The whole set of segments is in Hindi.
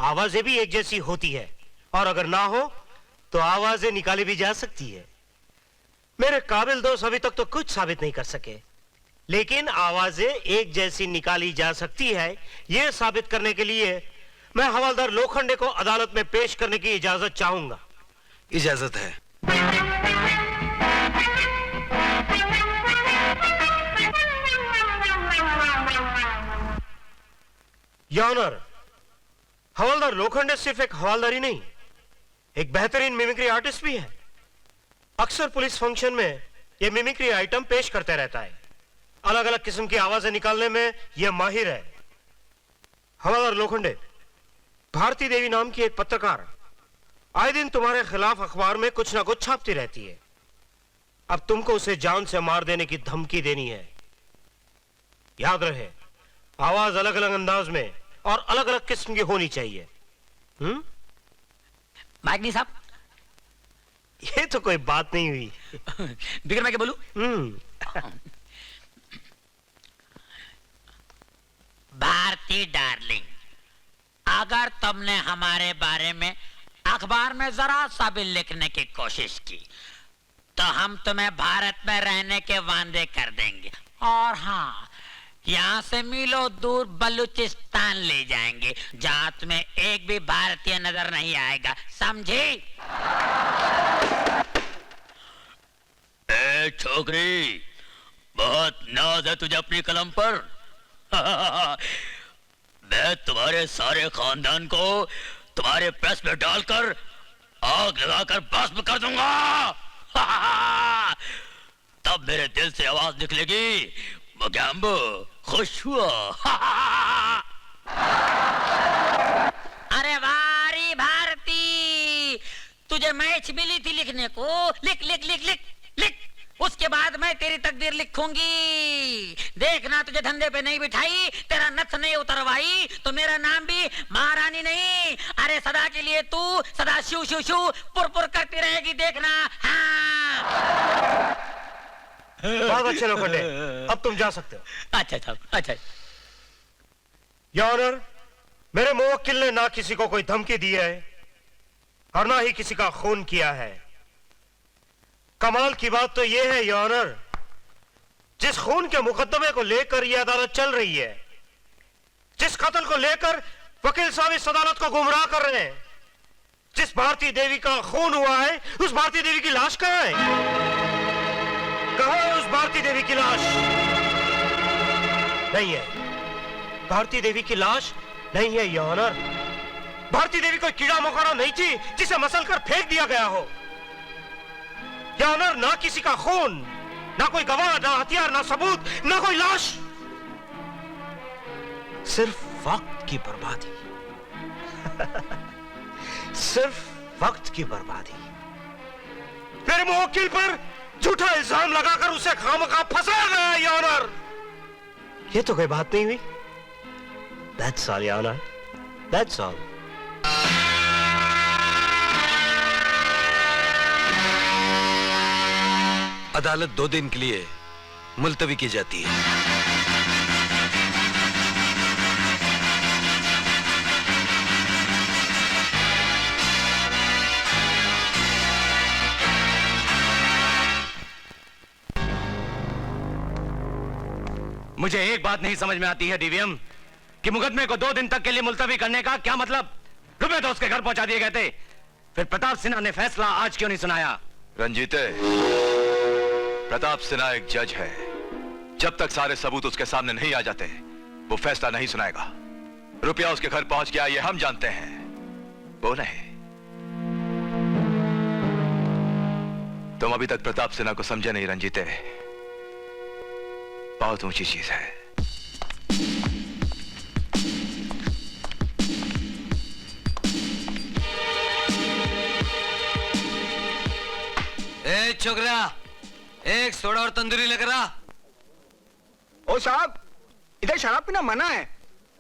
आवाजें भी एक जैसी होती है, और अगर ना हो तो आवाजें निकाली भी जा सकती है। मेरे काबिल दोस्त अभी तक तो कुछ साबित नहीं कर सके, लेकिन आवाजें एक जैसी निकाली जा सकती है, यह साबित करने के लिए मैं हवलदार लोखंडे को अदालत में पेश करने की इजाजत चाहूंगा। इजाजत है। योर ऑनर, हवलदार लोखंडे सिर्फ एक हवलदार ही नहीं, एक बेहतरीन मिमिक्री आर्टिस्ट भी है। अक्सर पुलिस फंक्शन में यह मिमिक्री आइटम पेश करते रहता है। अलग अलग किस्म की आवाजें निकालने में यह माहिर है। हवलदार लोखंडे, भारती देवी नाम की एक पत्रकार आए दिन तुम्हारे खिलाफ अखबार में कुछ ना कुछ छापती रहती है। अब तुमको उसे जान से मार देने की धमकी देनी है। याद रहे, आवाज अलग अलग अंदाज में और अलग अलग किस्म की होनी चाहिए। माइक साहब, ये तो कोई बात नहीं हुई। बिगड़ मैं क्या बोलूं? भारती डार्लिंग, अगर तुमने हमारे बारे में अखबार में जरा सा भी लिखने की कोशिश की तो हम तुम्हें भारत में रहने के वादे कर देंगे, और हाँ, यहाँ से मीलों दूर बलूचिस्तान ले जाएंगे, जहाँ तुम्हें एक भी भारतीय नजर नहीं आएगा, समझे? ए छोकरी, बहुत नाज है तुझे अपनी कलम पर। मैं तुम्हारे सारे खानदान को तुम्हारे प्रेस में डालकर आग लगाकर भस्म कर दूंगा। तब मेरे दिल से आवाज निकलेगी, मोगैम्बो खुश हुआ। अरे वारी भारती, तुझे मैच मिली थी लिखने को, लिख लिख लिख लिख लिख, उसके बाद मैं तेरी तकदीर लिखूंगी। देखना, तुझे धंधे पे नहीं बिठाई, तेरा नथ नहीं उतरवाई तो मेरा नाम भी महारानी नहीं, अरे सदा के लिए तू सदा शू शू शू पुर पुर करती रहेगी, देखना। हाँ। बहुत अच्छे लोखंडे, अब तुम जा सकते हो। अच्छा साहब, अच्छा। योर ऑनर, मेरे मुवक्किल ने ना किसी को कोई धमकी दी है और ना ही किसी का खून किया है। कमाल की बात तो यह है योर ऑनर, जिस खून के मुकदमे को लेकर यह अदालत चल रही है, जिस कत्ल को लेकर वकील साहब इस अदालत को गुमराह कर रहे हैं, जिस भारती देवी का खून हुआ है, उस भारती देवी की लाश कहां है? कहां है उस भारती देवी की लाश? नहीं है, भारती देवी की लाश नहीं है योर ऑनर। भारती देवी कोई कीड़ा मकोड़ा नहीं थी जिसे मसल कर फेंक दिया गया हो। योर ऑनर, ना किसी का खून, ना कोई गवाह, ना हथियार, ना सबूत, ना कोई लाश, सिर्फ वक्त की बर्बादी। सिर्फ वक्त की बर्बादी। मेरे मुवक्किल पर झूठा इल्जाम लगाकर उसे खामखा फंसाया गया है योर ऑनर। ये तो कोई बात नहीं हुई। That's all, your honour, that's all. अदालत 2 दिन के लिए मुलतवी की जाती है। मुझे एक बात नहीं समझ में आती है डीवीएम, कि मुकदमे को 2 दिन तक के लिए मुलतवी करने का क्या मतलब? रुपए तो उसके घर पहुंचा दिए गए थे, फिर प्रताप सिन्हा ने फैसला आज क्यों नहीं सुनाया? रंजीते, प्रताप सिन्हा एक जज है, जब तक सारे सबूत उसके सामने नहीं आ जाते वो फैसला नहीं सुनाएगा। रुपया उसके घर पहुंच गया ये हम जानते हैं, वो नहीं। तुम अभी तक प्रताप सिन्हा को समझे नहीं रंजीते, बहुत ऊंची चीज है। ए छोकरा, एक सोडा और तंदूरी लेकर आ। ओ साहब, इधर शराब पीना मना है,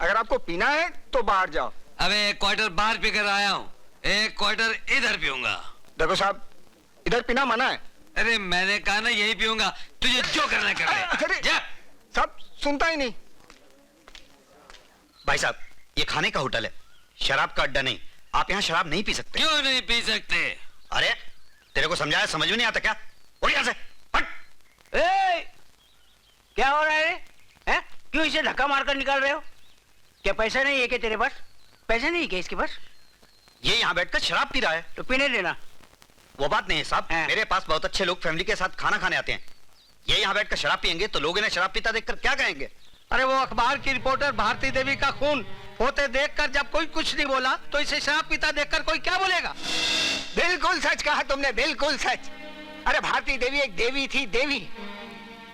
अगर आपको पीना है तो बाहर जाओ। अबे 1 क्वार्टर बाहर पीकर आया हूँ, 1 क्वार्टर इधर पीऊंगा। देखो साहब, इधर पीना मना है। अरे मैंने कहा ना यही पीऊंगा, तुझे जो करना कर ले। अरे जा। साहब सुनता ही नहीं। भाई साहब, ये खाने का होटल है, शराब का अड्डा नहीं, आप यहाँ शराब नहीं पी सकते। क्यों नहीं पी सकते? अरे तेरे को समझाया, समझ में नहीं आता क्या? उठ यहाँ से, हट। क्या हो रहा है रे? हैं? क्यों इसे धक्का मारकर निकाल रहे हो? क्या पैसा नहीं है क्या तेरे पास? पैसे नहीं क्या इसके पास? ये यहाँ बैठकर शराब पी रहा है। तो पीने देना। वो बात नहीं है साहब, हाँ। मेरे पास बहुत अच्छे लोग फैमिली के साथ खाना खाने आते हैं। ये यहाँ बैठकर शराब पियेंगे तो लोग इन्हें शराब पीता देखकर क्या कहेंगे? अरे वो अखबार की रिपोर्टर भारती देवी का खून होते देखकर जब कोई कुछ नहीं बोला तो इसे शराब पीता देखकर कोई क्या बोलेगा? बिल्कुल सच कहा तुमने, बिल्कुल सच। अरे भारती देवी एक देवी थी, देवी।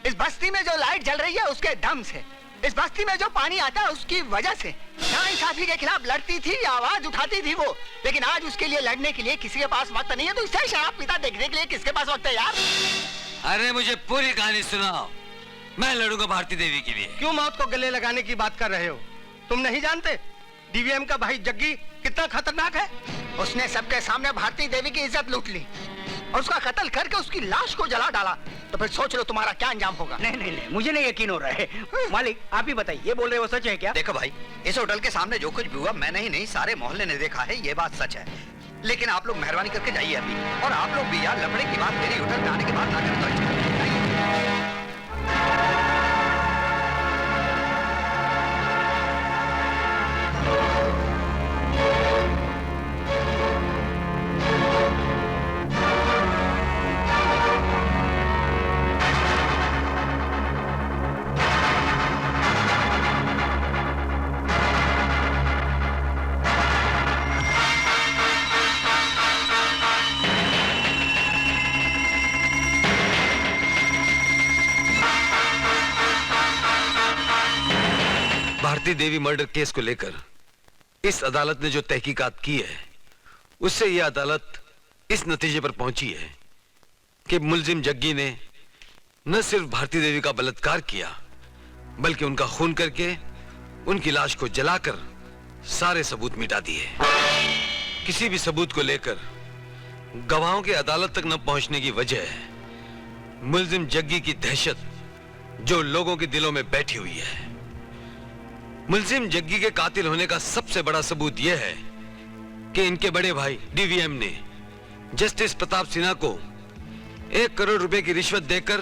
इस बस्ती में जो लाइट जल रही है उसके दम से, इस बस्ती में जो पानी आता है उसकी वजह से। नाइंसाफी के खिलाफ लड़ती थी, आवाज उठाती थी वो। लेकिन आज उसके लिए लड़ने के लिए किसी के पास वक्त नहीं है, तो इसे शराब पीता देखने के लिए किसके पास वक्त है यार? अरे मुझे पूरी कहानी सुनाओ, मैं लड़ूंगा भारती देवी के लिए। क्यों मौत को गले लगाने की बात कर रहे हो? तुम नहीं जानते डीवीएम का भाई जग्गी कितना खतरनाक है? उसने सबके सामने भारती देवी की इज्जत लूट ली और उसका कत्ल करके उसकी लाश को जला डाला। तो फिर सोच लो तुम्हारा क्या अंजाम होगा। नहीं नहीं नहीं, मुझे नहीं यकीन हो रहा है। मालिक आप ही बताइए, ये बोल रहे हो सच है क्या? देखो भाई, इस होटल के सामने जो कुछ भी हुआ मैंने ही नहीं सारे मोहल्ले ने देखा है, ये बात सच है। लेकिन आप लोग मेहरबानी करके जाइए अभी, और आप लोग भी यार लफड़े की बात मेरी होटल में आने के बाद ना करें तो अच्छा है। भारती देवी मर्डर केस को लेकर इस अदालत ने जो तहकीकात की है, उससे यह अदालत इस नतीजे पर पहुंची है कि मुलजिम जग्गी ने न सिर्फ भारती देवी का बलात्कार किया, बल्कि उनका खून करके उनकी लाश को जलाकर सारे सबूत मिटा दिए। किसी भी सबूत को लेकर गवाहों के अदालत तक न पहुंचने की वजह है मुलजिम जग्गी की दहशत जो लोगों के दिलों में बैठी हुई है। मुलजिम जग्गी के कातिल होने का सबसे बड़ा सबूत यह है कि इनके बड़े भाई डीवीएम ने जस्टिस प्रताप सिन्हा को 1 करोड़ रुपए की रिश्वत देकर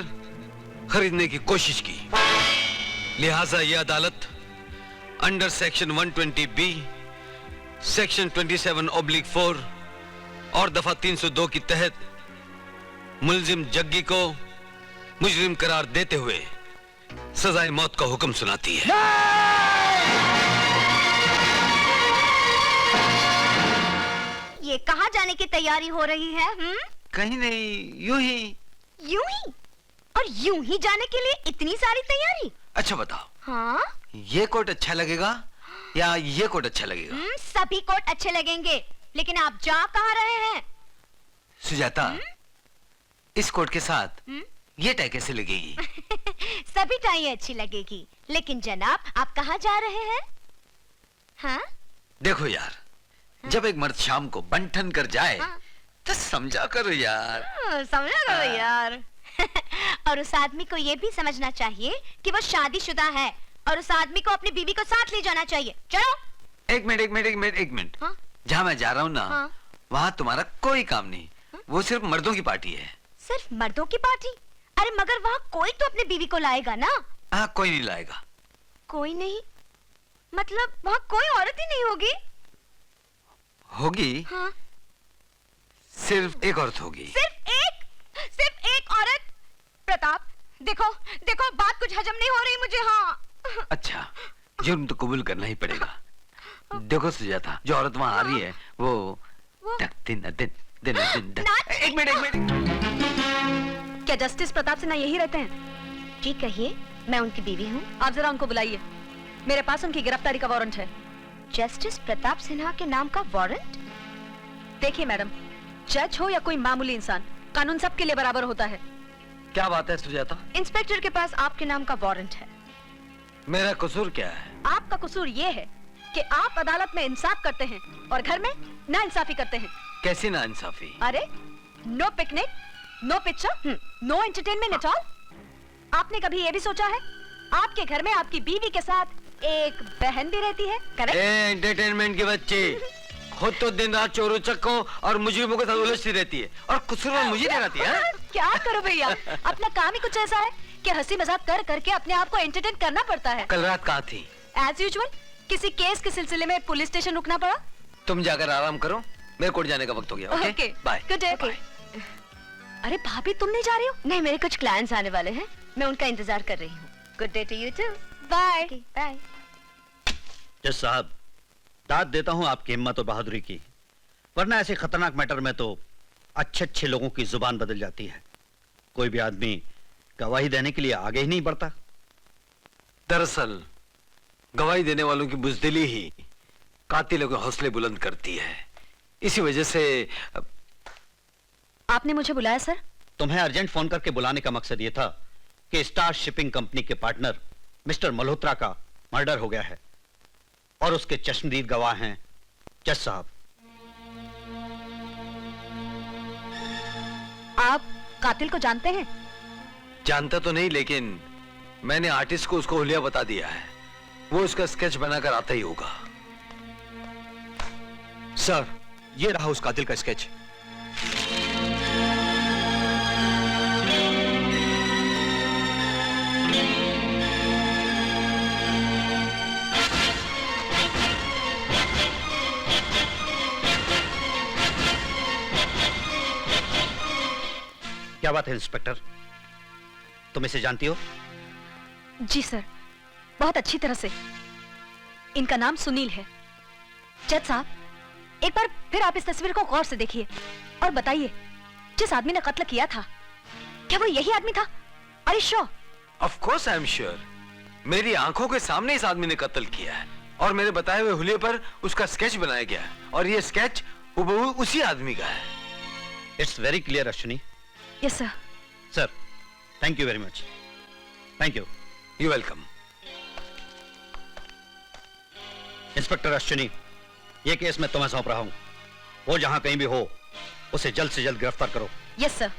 खरीदने की कोशिश की। लिहाजा यह अदालत अंडर सेक्शन 120B, सेक्शन 27/4 और दफा 302 के तहत मुलजिम जग्गी को मुजरिम करार देते हुए सजाए मौत का हुक्म सुनाती है। ये कहाँ जाने की तैयारी हो रही है? कहीं नहीं, यूं ही। यूं ही? और यूं ही जाने के लिए इतनी सारी तैयारी? अच्छा बताओ, हाँ? ये कोट अच्छा लगेगा या ये कोट अच्छा लगेगा? सभी कोट अच्छे लगेंगे, लेकिन आप जा कहाँ रहे हैं? सुजाता, इस कोट के साथ ये टाई कैसे लगेगी? सभी टाई अच्छी लगेगी, लेकिन जनाब आप कहाँ जा रहे हैं? हाँ? देखो यार, जब एक मर्द शाम को बंठन कर जाए तो समझा करो यार। समझा करो यार। और उस आदमी को ये भी समझना चाहिए कि वो शादीशुदा है और उस आदमी को अपनी बीवी को साथ ले जाना चाहिए। चलो। एक मिनट। हाँ? जहाँ मैं जा रहा हूँ ना, हाँ? वहाँ तुम्हारा कोई काम नहीं। वो सिर्फ मर्दों की पार्टी है। सिर्फ मर्दों की पार्टी? अरे मगर वहाँ कोई तो अपनी बीवी को लाएगा ना? हाँ, कोई नहीं लाएगा। कोई नहीं? मतलब वहाँ कोई औरत ही नहीं होगी? होगी। हाँ? सिर्फ एक औरत होगी। सिर्फ एक औरत? प्रताप, देखो बात कुछ हजम नहीं हो रही मुझे। हाँ। अच्छा, जुर्म तो कबूल करना ही पड़ेगा। देखो सुजाता, जो औरत वहाँ आ रही है वो दिन। एक मिनट। क्या जस्टिस प्रताप सिन्हा यही रहते हैं? जी कहिए, मैं उनकी बीवी हूँ। आप जरा उनको बुलाइए, मेरे पास उनकी गिरफ्तारी का वारंट है। जस्टिस प्रताप सिन्हा के नाम का वारंट? देखिए मैडम, जज हो या कोई मामूली इंसान, कानून सबके लिए बराबर होता है। क्या बात है सुजाता? इंस्पेक्टर के पास आपके नाम का वारंट है। मेरा कसूर क्या है? आपका कसूर ये है कि आप अदालत में इंसाफ करते हैं और घर में नाइंसाफी करते हैं। कैसी नाइंसाफी? अरे no picnic, no picture, no entertainment at all. आपने कभी ये भी सोचा है आपके घर में आपकी बीवी के साथ एक बहन भी रहती है, करेक्ट? एंटरटेनमेंट के बच्चे, खुद तो दिन रात चोरों चक्कों और मुजरिमों के साथ उलझती रहती है और कसूरवार मुझे ठहराती है। क्या करो भैया, अपना काम ही कुछ ऐसा है कि हंसी मजाक कर करके अपने आप को एंटरटेन करना पड़ता है। कल रात कहाँ थी? एज यूजुअल, किसी केस के सिलसिले में पुलिस स्टेशन रुकना पड़ा। तुम जाकर आराम करो, मेरे कोर्ट जाने का वक्त हो गया। Okay, bye. Good day. अरे भाभी, तुम नहीं जा रही हो? नहीं, मेरे कुछ क्लाइंट्स आने वाले हैं, मैं उनका इंतजार कर रही हूँ। Good day to you too. Bye bye. जज साहब, दाद देता हूं आपकी हिम्मत और बहादुरी की, वरना ऐसे खतरनाक मैटर में तो अच्छे अच्छे लोगों की जुबान बदल जाती है। कोई भी आदमी गवाही देने के लिए आगे ही नहीं बढ़ता। दरअसल गवाही देने वालों की बुजदिली ही कातिलों के हौसले बुलंद करती है। इसी वजह से आपने मुझे बुलाया सर? तुम्हें अर्जेंट फोन करके बुलाने का मकसद यह था कि स्टार शिपिंग कंपनी के पार्टनर मिस्टर मल्होत्रा का मर्डर हो गया है और उसके चश्मदीद गवाह हैं जज साहब। आप कातिल को जानते हैं? जानता तो नहीं, लेकिन मैंने आर्टिस्ट को उसको हुलिया बता दिया है। वो उसका स्केच बनाकर आता ही होगा। सर, ये रहा उस कातिल का स्केच। क्या बात है इंस्पेक्टर, तुम इसे जानती हो? जी सर, बहुत अच्छी तरह से। इनका नाम सुनील है। जज साहब, एक बार फिर आप इस तस्वीर को गौर से देखिए और बताइए, जिस आदमी ने कत्ल किया था, क्या वो यही आदमी था? Are you sure? Of course I am sure. मेरी आंखों के सामने इस आदमी ने कत्ल किया है और मेरे बताए हुए हुलिये पर उसका स्केच बनाया गया है और ये स्केच हुबहू उसी आदमी का है। It's very clear Ashwini. Yes sir. Sir, thank you very much. Thank you. You welcome. Inspector Ashwini, ये केस मैं तुम्हें सौंप रहा हूं। वो जहां कहीं भी हो, उसे जल्द से जल्द गिरफ्तार करो। Yes sir.